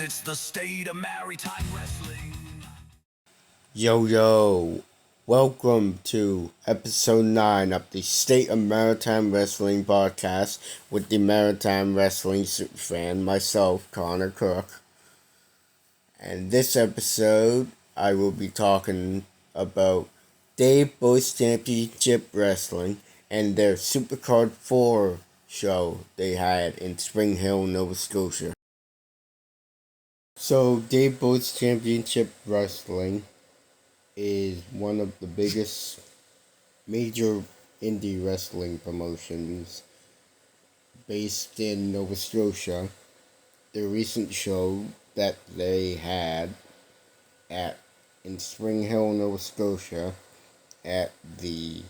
it's the state of Maritime Wrestling. Yo, welcome to episode 9 of the State of Maritime Wrestling podcast with the Maritime Wrestling superfan, myself, Connor Koch. And this episode, I will be talking about Dave Boyce Championship Wrestling and their Supercard 4 show they had in Springhill, Nova Scotia. So, Dave Boyce Championship Wrestling is one of the biggest major indie wrestling promotions based in Nova Scotia. The recent show that they had in Springhill, Nova Scotia at the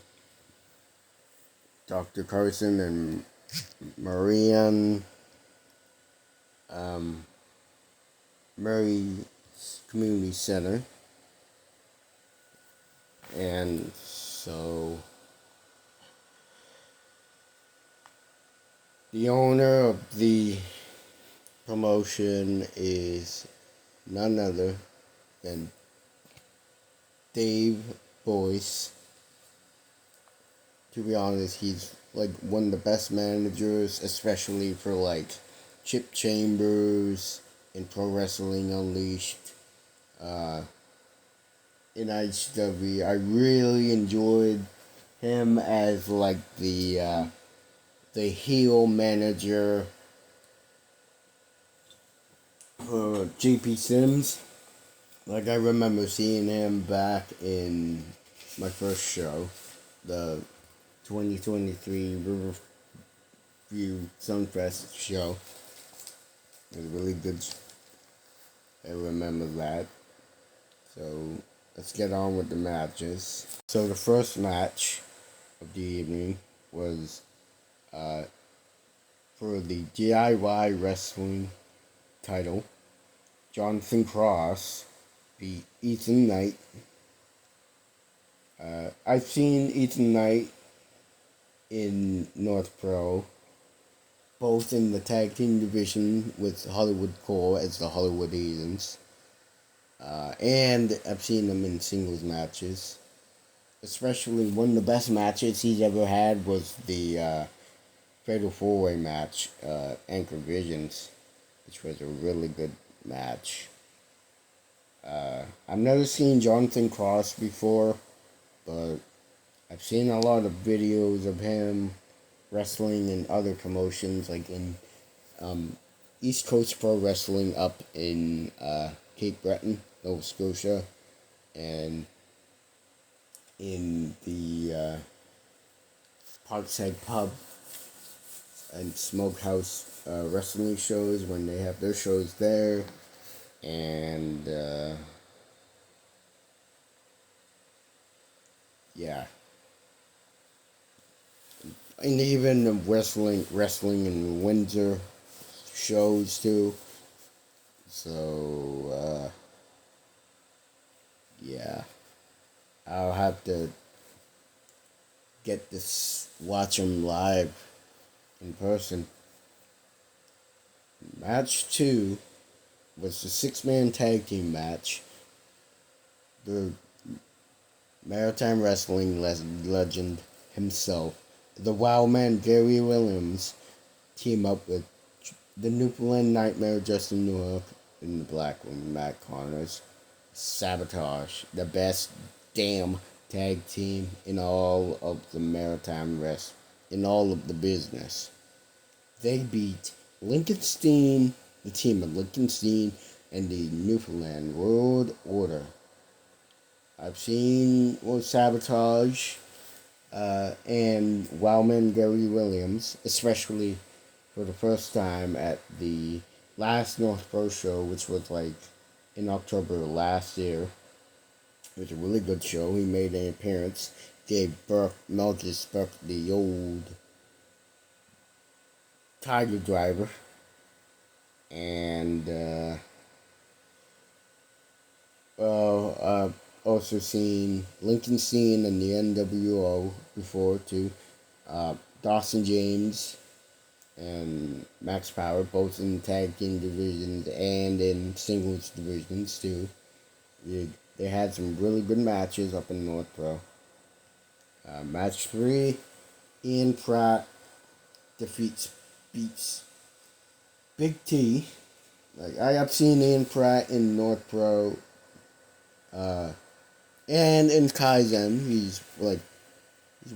Dr. Carson and Marion Murray Community Center. And so the owner of the promotion is none other than Dave Boyce. To be honest, he's like one of the best managers, especially for like Chip Chambers and Pro Wrestling Unleashed. In ICW, I really enjoyed him as like the heel manager for JP Sims. Like I remember seeing him back in my first show, the 2023 Riverview Sunfest show. It was really good. I remember that. So let's get on with the matches. So the first match of the evening was for the DIY wrestling title. Jonathan Cross beat Ethan Knight. I've seen Ethan Knight in North Pro, both in the tag team division with Hollywood Core as the Hollywood Heathens. And I've seen him in singles matches. Especially one of the best matches he's ever had was the Fatal 4-Way match, Anchor Visions, which was a really good match. I've never seen Jonathan Cross before, but I've seen a lot of videos of him wrestling in other promotions, like in East Coast Pro Wrestling up in Cape Breton, Nova Scotia, and in the Parkside Pub and Smokehouse wrestling shows when they have their shows there, and yeah, and even wrestling in Windsor shows too. So yeah, I'll have to watch him live in person. Match 2 was the 6-man tag team match. The Maritime Wrestling legend himself, the Wild Man Gary Williams, team up with the Newfoundland Nightmare Justin Newark and the Black Woman Matt Connors. Sabotage, the best damn tag team in all of the Maritime in all of the business. They beat Lincolnstein, the team of Lincolnstein, and the Newfoundland World Order. I've seen Sabotage and Wildman Gary Williams, especially for the first time at the last North Pro show, which was like in October last year. It was a really good show. He made an appearance. Gave Melchus Burke the old Tiger Driver. And, also seen Lincolnstein and the NWO before too. Dawson James and Max Power, both in tag team divisions and in singles divisions too. They had some really good matches up in North Pro. Match 3, Ian Pratt beats Big T. Like, I have seen Ian Pratt in North Pro, and in Kaizen. He's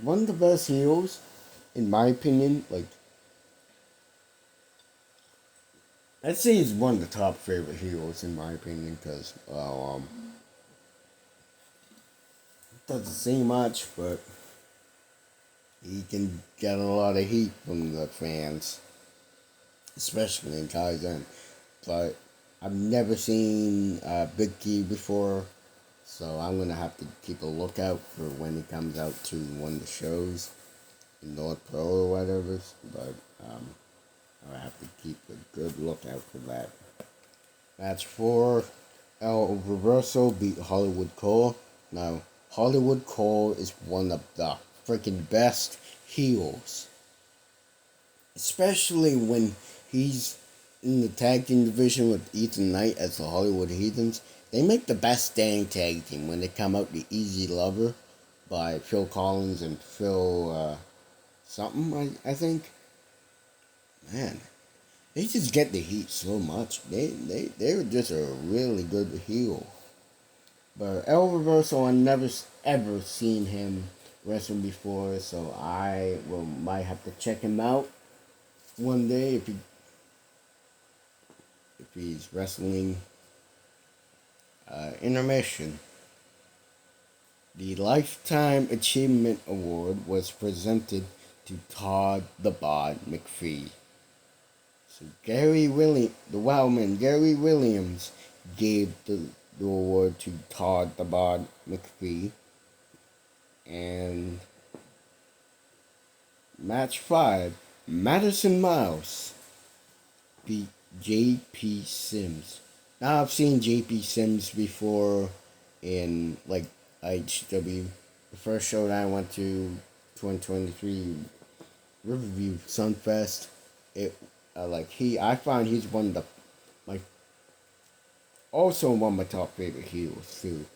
one of the best heels, in my opinion. Like, I'd say he's one of the top favorite heroes in my opinion, because, doesn't say much, but he can get a lot of heat from the fans, especially in Kaizen. But I've never seen Big Key before, so I'm going to have to keep a lookout for when he comes out to one of the shows in North Pro or whatever, but I'll have to keep a good lookout for that. Match 4, El Reverso beat Hollywood Cole. Now, Hollywood Cole is one of the freaking best heels, especially when he's in the tag team division with Ethan Knight as the Hollywood Heathens. They make the best dang tag team when they come out the Easy Lover by Phil Collins and Phil something, I think. Man, they just get the heat so much. They're just a really good heel. But El Reverso, I've never ever seen him wrestle before, so might have to check him out one day if he's wrestling intermission. The Lifetime Achievement Award was presented to Todd the Bod McPhee. So Gary Williams gave the award to Todd the Bod McPhee. And match 5, Madison Miles beat J.P. Sims. Now, I've seen J.P. Sims before in, like, IHW. The first show that I went to, 2023 Riverview Sunfest. I find he's one of one of my top favorite heroes too.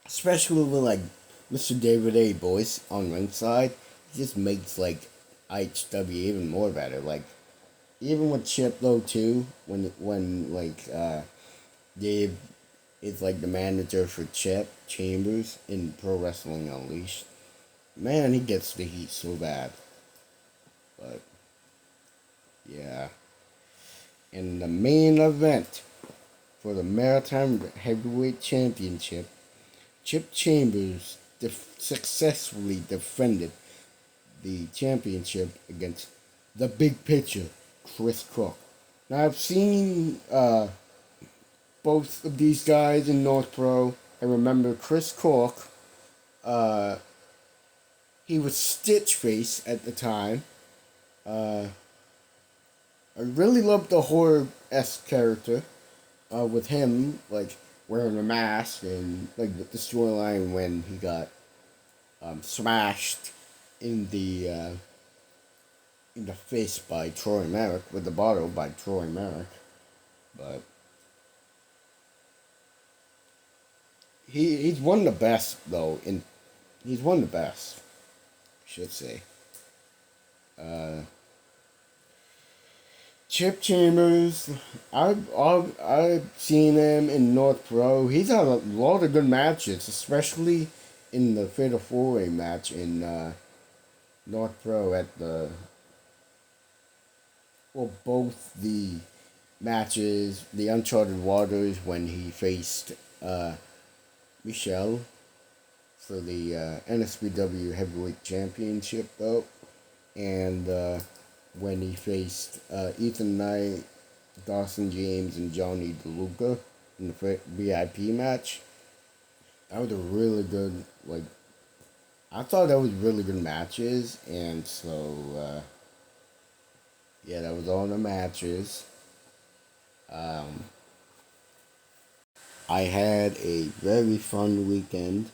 Especially with Mr. David A. Boyce on ringside, he just makes IHW even more better. Even with Chip though too, when Dave is the manager for Chip Chambers in Pro Wrestling Unleashed. Man, he gets the heat so bad. But yeah. In the main event for the Maritime Heavyweight Championship, Chip Chambers successfully defended the championship against the big pitcher, Chris Koch. Now, I've seen both of these guys in North Pro. I remember Chris Koch, he was Stitchface at the time. I really loved the horror-esque character with him, wearing a mask, and the storyline when he got smashed in the face by Troy Merrick, with the bottle by Troy Merrick. But he's one of the best though. He's one of the best, I should say. Chip Chambers, I've seen him in North Pro. He's had a lot of good matches, especially in the Fatal 4-Way match in North Pro at both the matches, the Uncharted Waters when he faced Michelle for the NSPW Heavyweight Championship belt, and when he faced Ethan Knight, Dawson James, and Johnny DeLuca in the VIP match. That was a really good, I thought that was really good matches, and so, that was all the matches. I had a very fun weekend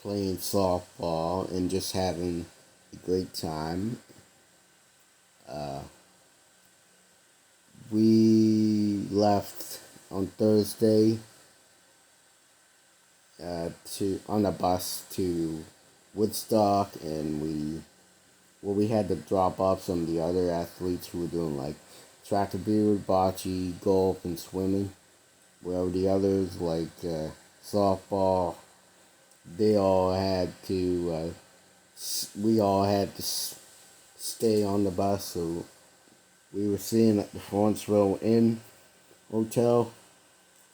playing softball and just having a great time. We left on Thursday to on a bus to Woodstock, and we had to drop off some of the other athletes who were doing like track and field, bocce, golf, and swimming. Where the others like softball, they all had to. We all had to stay on the bus, so we were staying at the Forestville Inn Hotel.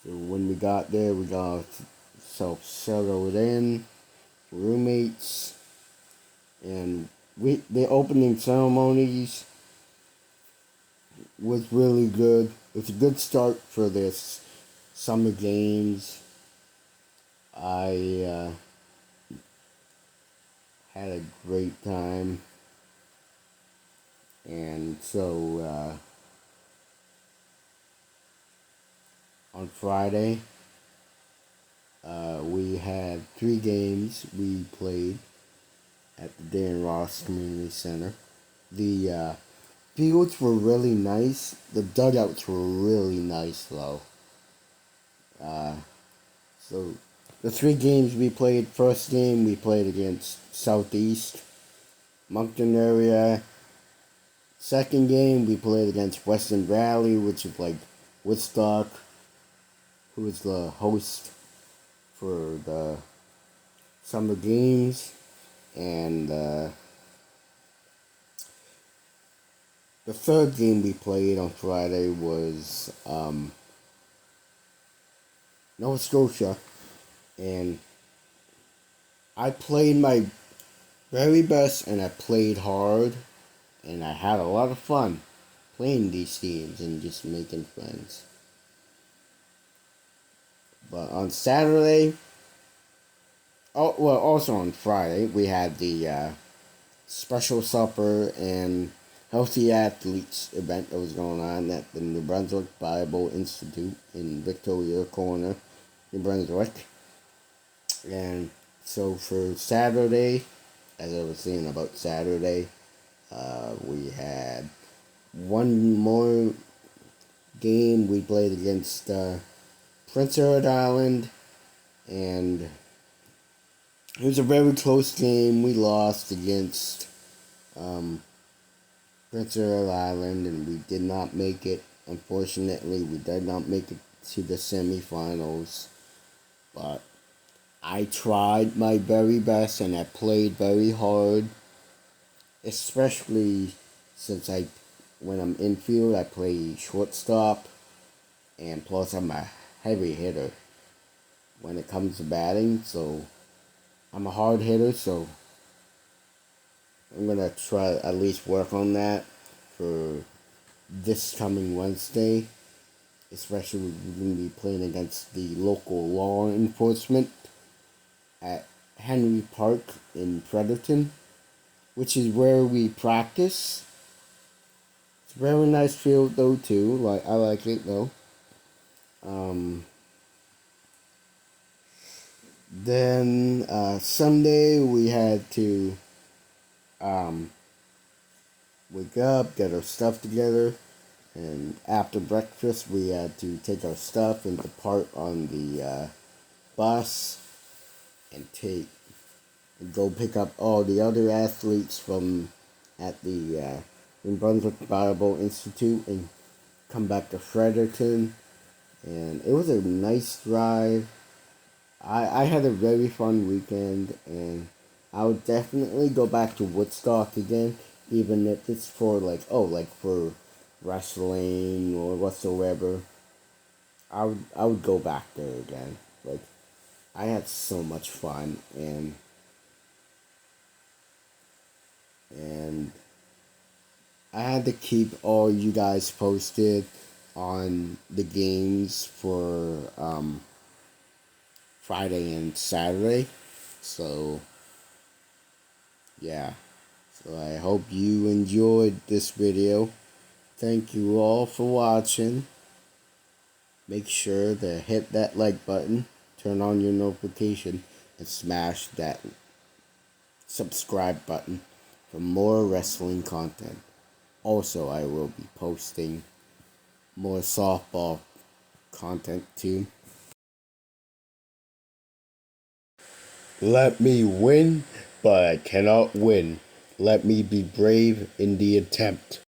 So when we got there, we got ourselves settled in, roommates, and the opening ceremonies was really good. It's a good start for this summer games. I had a great time, and so on Friday we had 3 games we played at the Dan Ross Community Center. The fields were really nice. The dugouts were really nice though. So the 3 games we played, first game we played against Southeast, Moncton area. Second game we played against Western Valley, which is like Woodstock, who is the host for the summer games. And the third game we played on Friday was Nova Scotia, and I played my very best, and I played hard, and I had a lot of fun playing these teams and just making friends. But on Saturday, also on Friday, we had the special supper and healthy athletes event that was going on at the New Brunswick Bible Institute in Victoria Corner, New Brunswick. And so for Saturday, as I was saying about Saturday, we had one more game. We played against Prince Edward Island, and it was a very close game. We lost against Prince Edward Island, and we did not make it. Unfortunately, we did not make it to the semifinals, but I tried my very best, and I played very hard, especially since when I'm infield, I play shortstop, and plus I'm a heavy hitter when it comes to batting, so I'm a hard hitter, so I'm going to try at least work on that for this coming Wednesday, especially we're going to be playing against the local law enforcement at Henry Park in Fredericton, which is where we practice. It's a very nice field though too. I like it though. Then Sunday we had to wake up, get our stuff together, and after breakfast we had to take our stuff and depart on the bus and go pick up all the other athletes from at the New Brunswick Bible Institute and come back to Fredericton. And it was a nice drive. I had a very fun weekend, and I would definitely go back to Woodstock again, even if it's for for wrestling or whatsoever. I would go back there again. Like, I had so much fun, and I had to keep all you guys posted on the games for Friday and Saturday. So yeah. So I hope you enjoyed this video. Thank you all for watching. Make sure to hit that like button, turn on your notification, and smash that subscribe button for more wrestling content. Also, I will be posting more softball content too. Let me win, but I cannot win. Let me be brave in the attempt.